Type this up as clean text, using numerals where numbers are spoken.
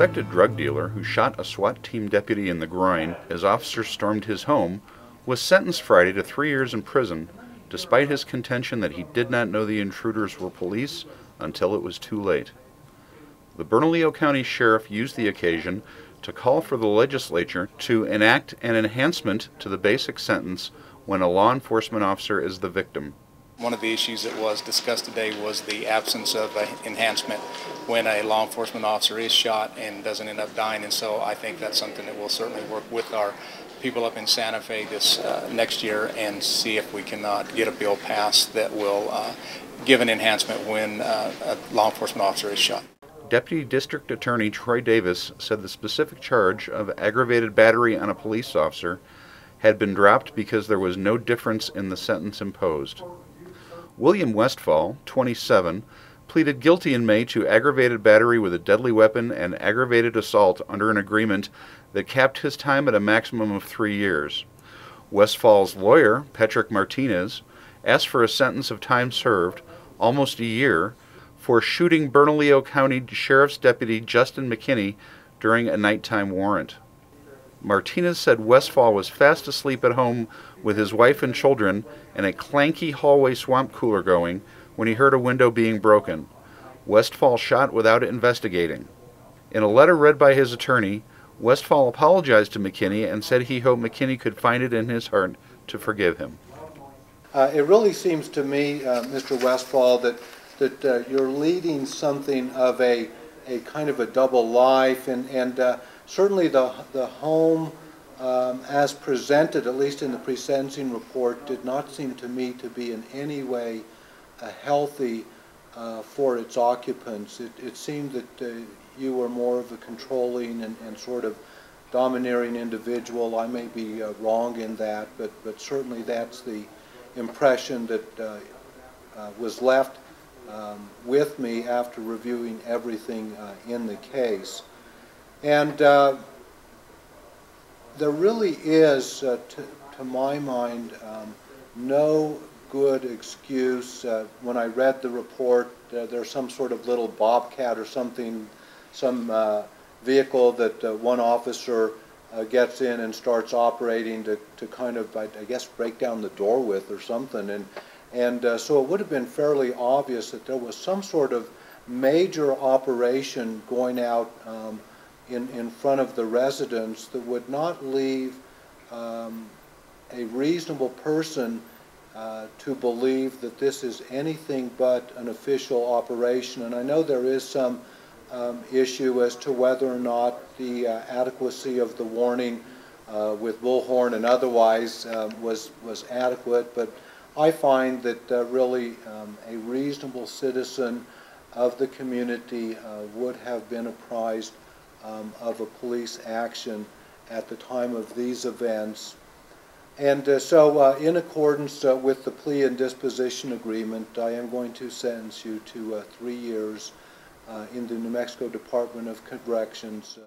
suspected drug dealer who shot a SWAT team deputy in the groin as officers stormed his home was sentenced Friday to 3 years in prison, despite his contention that he did not know the intruders were police until it was too late. The Bernalillo County Sheriff used the occasion to call for the Legislature to enact an enhancement to the basic sentence when a law enforcement officer is the victim. One of the issues that was discussed today was the absence of enhancement when a law enforcement officer is shot and doesn't end up dying, and so I think that's something that we'll certainly work with our people up in Santa Fe this next year and see if we cannot get a bill passed that will give an enhancement when a law enforcement officer is shot. Deputy District Attorney Troy Davis said the specific charge of aggravated battery on a police officer had been dropped because there was no difference in the sentence imposed. William Westfall, 27, pleaded guilty in May to aggravated battery with a deadly weapon and aggravated assault under an agreement that capped his time at a maximum of 3 years. Westfall's lawyer, Patrick Martinez, asked for a sentence of time served, almost a year, for shooting Bernalillo County Sheriff's Deputy Justin McKinney during a nighttime warrant. Martinez said Westfall was fast asleep at home with his wife and children and a clanky hallway swamp cooler going when he heard a window being broken. Westfall shot without investigating. In a letter read by his attorney, Westfall apologized to McKinney and said he hoped McKinney could find it in his heart to forgive him. It really seems to me, Mr. Westfall, that you're leading something of a kind of a double life, and certainly the home as presented, at least in the pre-sentencing report, did not seem to me to be in any way healthy for its occupants. It seemed that you were more of a controlling and sort of domineering individual. I may be wrong in that, but certainly that's the impression that was left with me after reviewing everything in the case. And there really is, to my mind, no good excuse. When I read the report, there's some sort of little bobcat or something, some vehicle that one officer gets in and starts operating to kind of, I guess, break down the door with or something. And so it would have been fairly obvious that there was some sort of major operation going out in front of the residence that would not leave a reasonable person to believe that this is anything but an official operation. And I know there is some issue as to whether or not the adequacy of the warning with bullhorn and otherwise was adequate, but I find that really a reasonable citizen of the community would have been apprised of a police action at the time of these events. And so in accordance with the plea and disposition agreement, I am going to sentence you to 3 years in the New Mexico Department of Corrections.